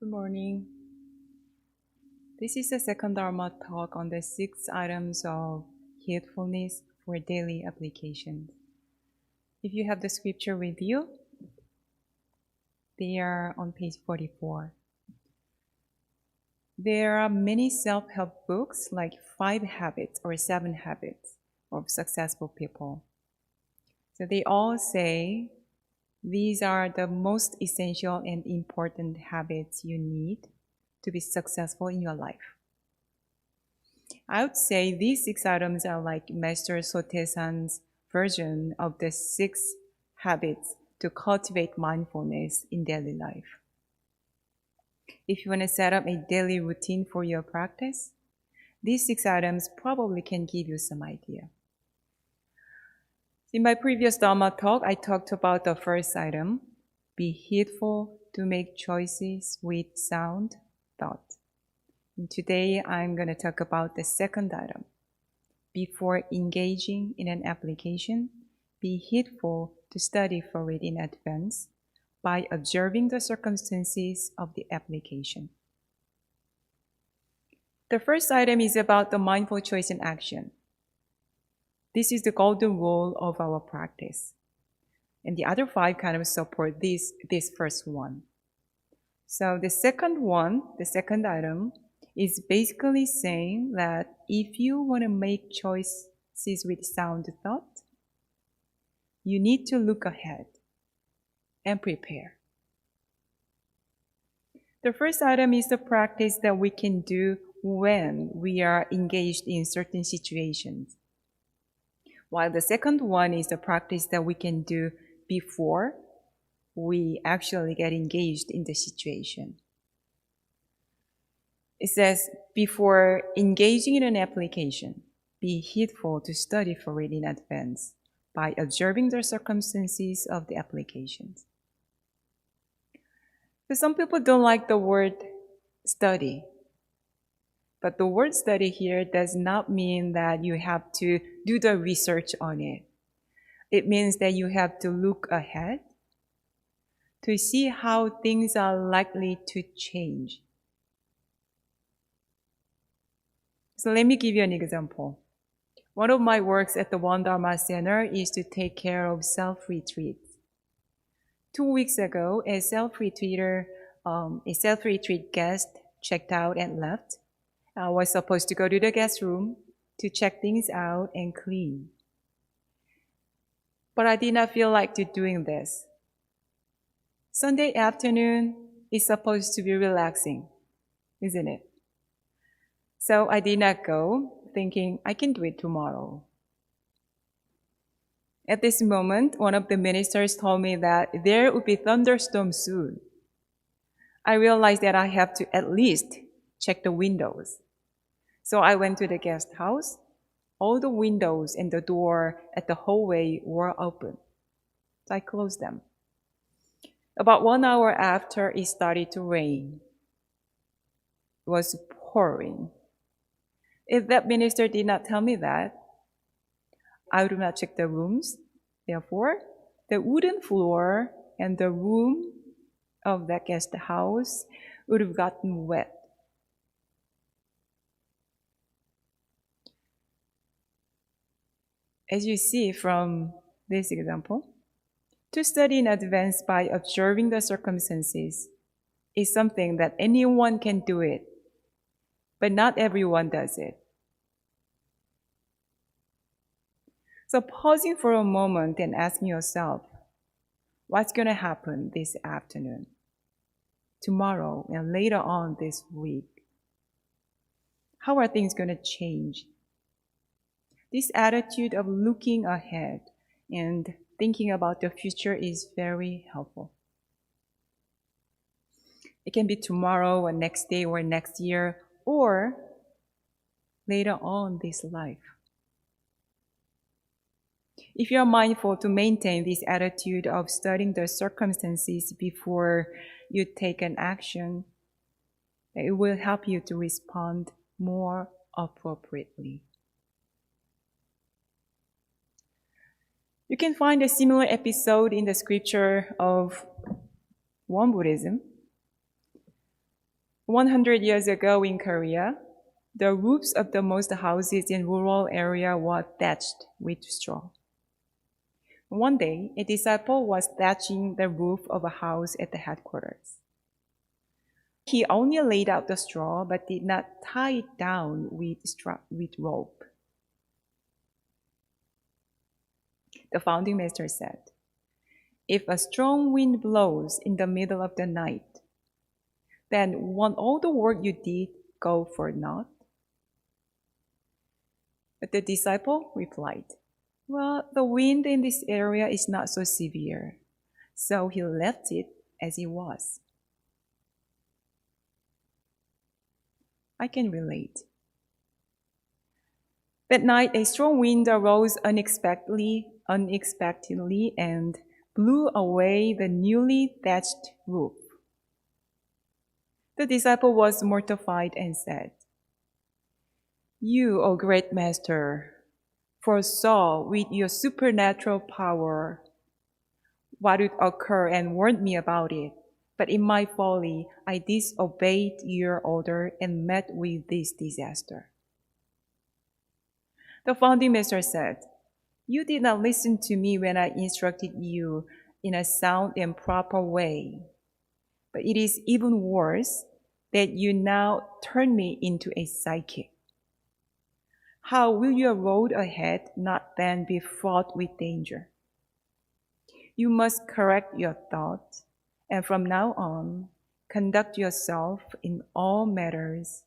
Good morning. This is the second Dharma talk on the 6 items of heedfulness for daily application. If you have the scripture with you, they are on page 44. There are many self-help books like 5 Habits or 7 Habits of Successful People. So they all say these are the most essential and important habits you need to be successful in your life. I would say these 6 items are like Master Sotaesan's version of the 6 habits to cultivate mindfulness in daily life. If you want to set up a daily routine for your practice, these 6 items probably can give you some idea. In my previous Dharma talk, I talked about the first item, be heedful to make choices with sound thought. And today, I'm going to talk about the second item. Before engaging in an application, be heedful to study for it in advance by observing the circumstances of the application. The first item is about the mindful choice and action. This is the golden rule of our practice. And the other 5 kind of support this first one. So the second item, is basically saying that if you want to make choices with sound thought, you need to look ahead and prepare. The first item is the practice that we can do when we are engaged in certain situations, while the second one is the practice that we can do before we actually get engaged in the situation. It says, before engaging in an application, be heedful to study for it in advance by observing the circumstances of the applications. So some people don't like the word study, but the word study here does not mean that you have to do the research on it. It means that you have to look ahead to see how things are likely to change. So let me give you an example. One of my works at the One Dharma Center is to take care of self-retreats. 2 weeks ago, a self-retreat guest checked out and left. I was supposed to go to the guest room to check things out and clean. But I did not feel like doing this. Sunday afternoon is supposed to be relaxing, isn't it? So I did not go, thinking I can do it tomorrow. At this moment, one of the ministers told me that there would be thunderstorm soon. I realized that I have to at least check the windows. So I went to the guest house. All the windows and the door at the hallway were open. So I closed them. About 1 hour after, it started to rain. It was pouring. If that minister did not tell me that, I would not check the rooms. Therefore, the wooden floor and the room of that guest house would have gotten wet. As you see from this example, to study in advance by observing the circumstances is something that anyone can do it, but not everyone does it. So pausing for a moment and asking yourself, what's going to happen this afternoon, tomorrow, and later on this week? How are things going to change? This attitude of looking ahead and thinking about the future is very helpful. It can be tomorrow or next day or next year or later on this life. If you are mindful to maintain this attitude of studying the circumstances before you take an action, it will help you to respond more appropriately. You can find a similar episode in the scripture of Won Buddhism. 100 years ago in Korea, the roofs of the most houses in rural area were thatched with straw. One day, a disciple was thatching the roof of a house at the headquarters. He only laid out the straw but did not tie it down with rope. The founding master said, "If a strong wind blows in the middle of the night, then won't all the work you did go for naught?" But the disciple replied, "Well, the wind in this area is not so severe." So he left it as it was. I can relate. That night, a strong wind arose unexpectedly and blew away the newly thatched roof. The disciple was mortified and said, "You, O great master, foresaw with your supernatural power what would occur and warned me about it. But in my folly, I disobeyed your order and met with this disaster." The founding master said, "You did not listen to me when I instructed you in a sound and proper way. But it is even worse that you now turn me into a psychic. How will your road ahead not then be fraught with danger? You must correct your thoughts, and from now on, conduct yourself in all matters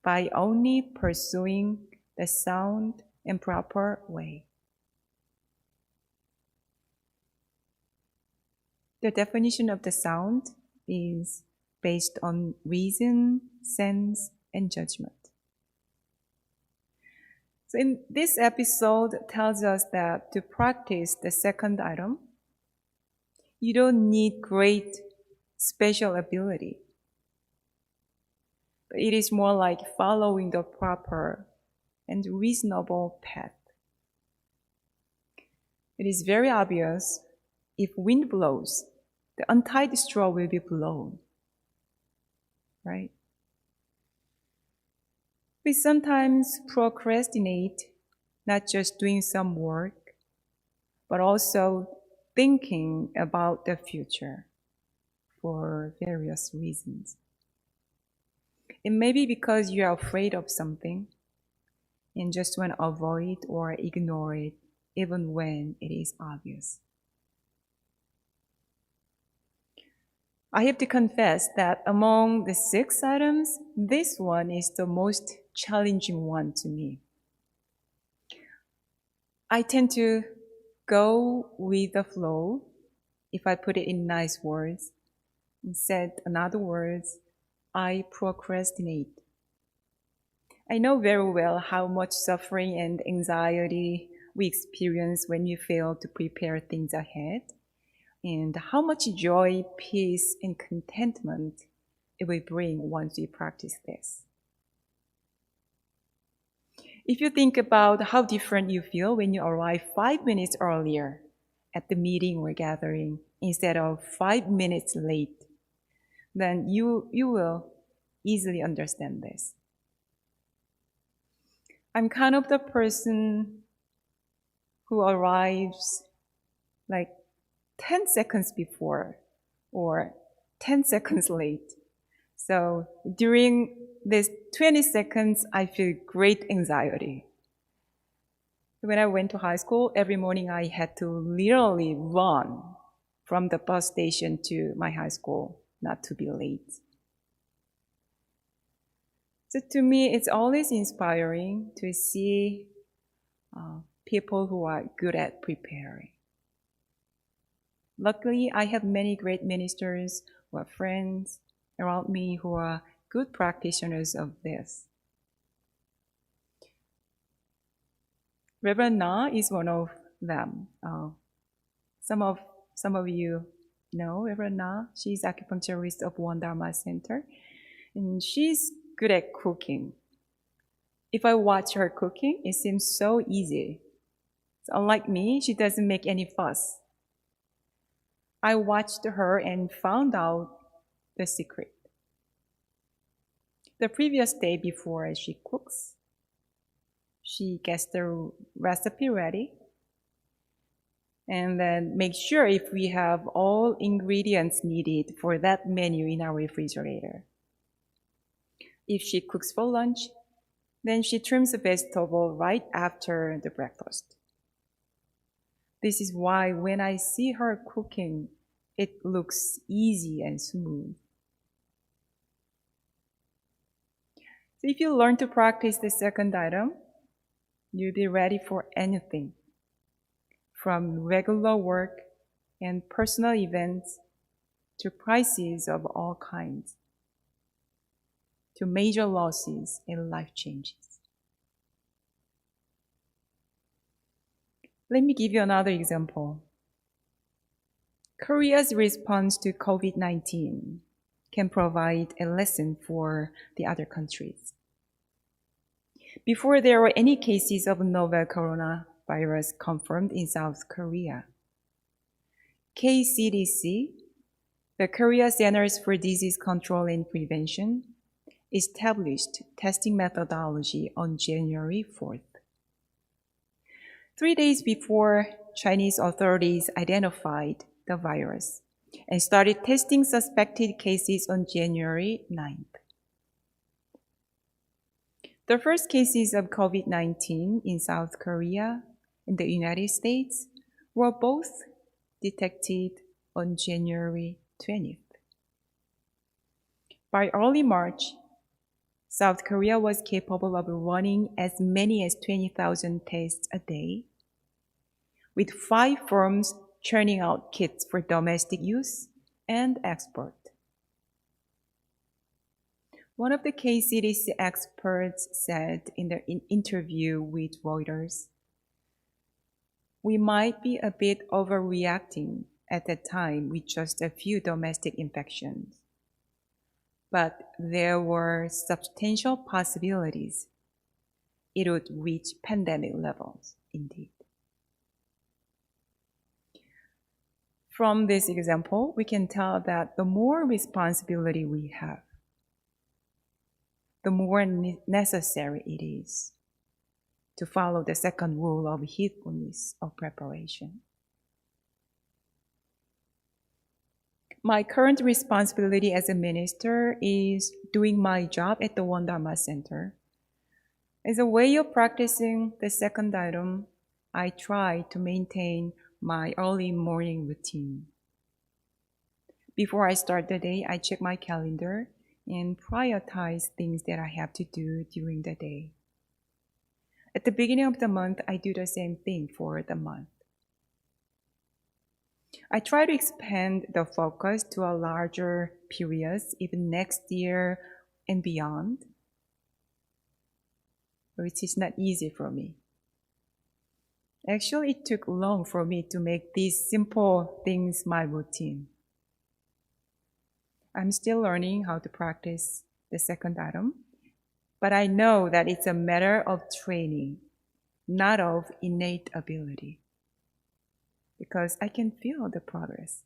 by only pursuing the sound and proper way." The definition of the sound is based on reason, sense, and judgment. So in this episode tells us that to practice the second item, you don't need great special ability. But it is more like following the proper and reasonable path. It is very obvious if wind blows, the untied straw will be blown, right? We sometimes procrastinate, not just doing some work, but also thinking about the future for various reasons. It may be because you are afraid of something and just want to avoid or ignore it even when it is obvious. I have to confess that among the 6 items, this one is the most challenging one to me. I tend to go with the flow if I put it in nice words. Instead, in other words, I procrastinate. I know very well how much suffering and anxiety we experience when we fail to prepare things ahead, and how much joy, peace, and contentment it will bring once we practice this. If you think about how different you feel when you arrive 5 minutes earlier at the meeting or gathering instead of 5 minutes late, then you will easily understand this. I'm kind of the person who arrives like 10 seconds before or 10 seconds late. So during this 20 seconds, I feel great anxiety. When I went to high school, every morning I had to literally run from the bus station to my high school not to be late. So to me, it's always inspiring to see people who are good at preparing. Luckily, I have many great ministers who are friends around me who are good practitioners of this. Reverend Na is one of them. Some of you know Reverend Na. She's acupuncturist of One Dharma Center, and she's good at cooking. If I watch her cooking, it seems so easy. So unlike me, she doesn't make any fuss. I watched her and found out the secret. The previous day before she cooks, she gets the recipe ready and then make sure if we have all ingredients needed for that menu in our refrigerator. If she cooks for lunch, then she trims the vegetable right after the breakfast. This is why when I see her cooking, it looks easy and smooth. So if you learn to practice the second item, you'll be ready for anything, from regular work and personal events to crises of all kinds, to major losses and life changes. Let me give you another example. Korea's response to COVID-19 can provide a lesson for the other countries. Before there were any cases of novel coronavirus confirmed in South Korea, KCDC, the Korea Centers for Disease Control and Prevention, established testing methodology on January 4th. 3 days before, Chinese authorities identified the virus and started testing suspected cases on January 9th. The first cases of COVID-19 in South Korea and the United States were both detected on January 20th. By early March, South Korea was capable of running as many as 20,000 tests a day, with 5 firms churning out kits for domestic use and export. One of the KCDC experts said in the interview with Reuters, "We might be a bit overreacting at that time with just a few domestic infections, but there were substantial possibilities it would reach pandemic levels indeed." From this example, we can tell that the more responsibility we have, the more necessary it is to follow the second rule of heedfulness of preparation. My current responsibility as a minister is doing my job at the One Dharma Center. As a way of practicing the second item, I try to maintain my early morning routine. Before I start the day, I check my calendar and prioritize things that I have to do during the day. At the beginning of the month, I do the same thing for the month. I try to expand the focus to a larger periods, even next year and beyond, which is not easy for me. Actually, it took long for me to make these simple things my routine. I'm still learning how to practice the second item, but I know that it's a matter of training, not of innate ability, because I can feel the progress.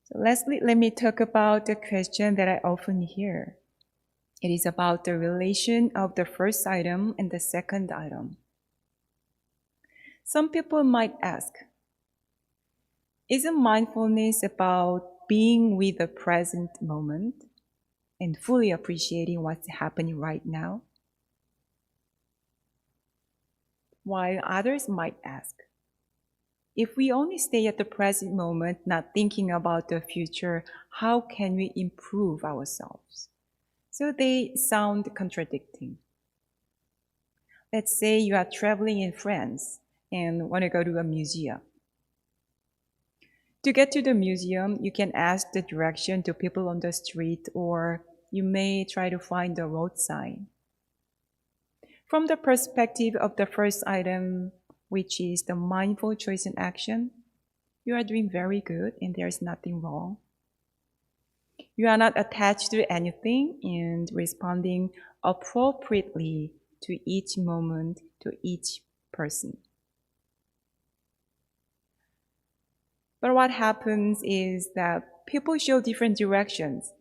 So lastly, let me talk about the question that I often hear. It is about the relation of the first item and the second item. Some people might ask, isn't mindfulness about being with the present moment and fully appreciating what's happening right now? While others might ask, if we only stay at the present moment, not thinking about the future, how can we improve ourselves? So they sound contradicting. Let's say you are traveling in France and want to go to a museum. To get to the museum, you can ask the direction to people on the street, or you may try to find the road sign. From the perspective of the first item, which is the mindful choice and action, you are doing very good and there's nothing wrong. You are not attached to anything and responding appropriately to each moment, to each person. But what happens is that people show different directions.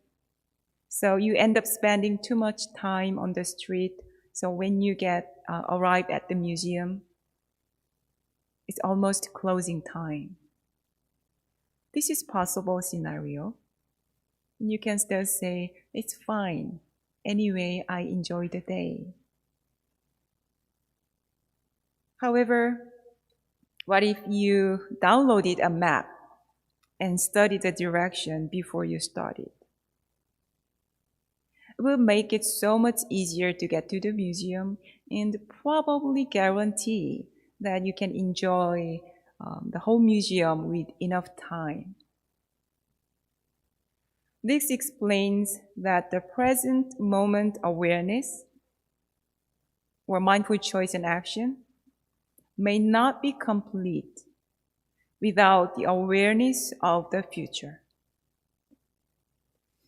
So you end up spending too much time on the street. So when you arrive at the museum, it's almost closing time. This is possible scenario. You can still say, it's fine. Anyway, I enjoy the day. However, what if you downloaded a map and studied the direction before you started? It will make it so much easier to get to the museum and probably guarantee that you can enjoy the whole museum with enough time. This explains that the present moment awareness or mindful choice and action may not be complete without the awareness of the future.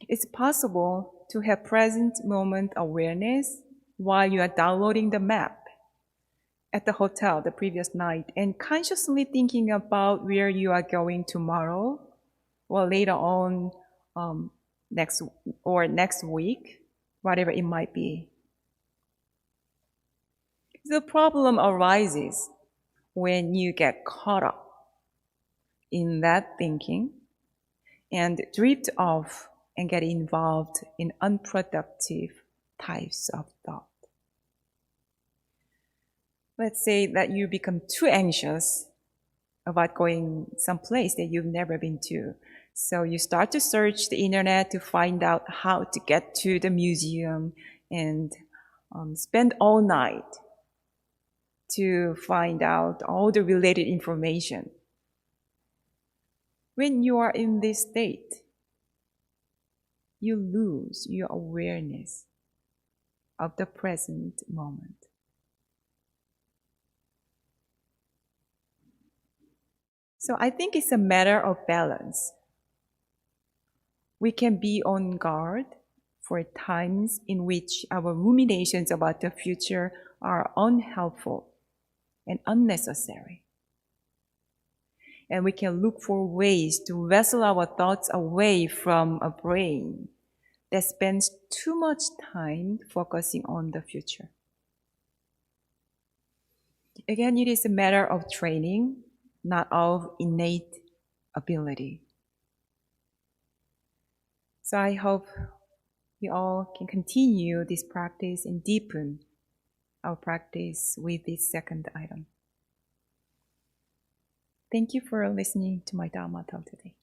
It's possible to have present moment awareness while you are downloading the map at the hotel the previous night and consciously thinking about where you are going tomorrow or later on next week, whatever it might be. The problem arises when you get caught up in that thinking and drift off and get involved in unproductive types of thought. Let's say that you become too anxious about going someplace that you've never been to. So you start to search the internet to find out how to get to the museum and spend all night to find out all the related information. When you are in this state, you lose your awareness of the present moment. So I think it's a matter of balance. We can be on guard for times in which our ruminations about the future are unhelpful and unnecessary. And we can look for ways to wrestle our thoughts away from a brain that spends too much time focusing on the future. Again, it is a matter of training, not of innate ability. So I hope you all can continue this practice and deepen our practice with this second item. Thank you for listening to my Dharma talk today.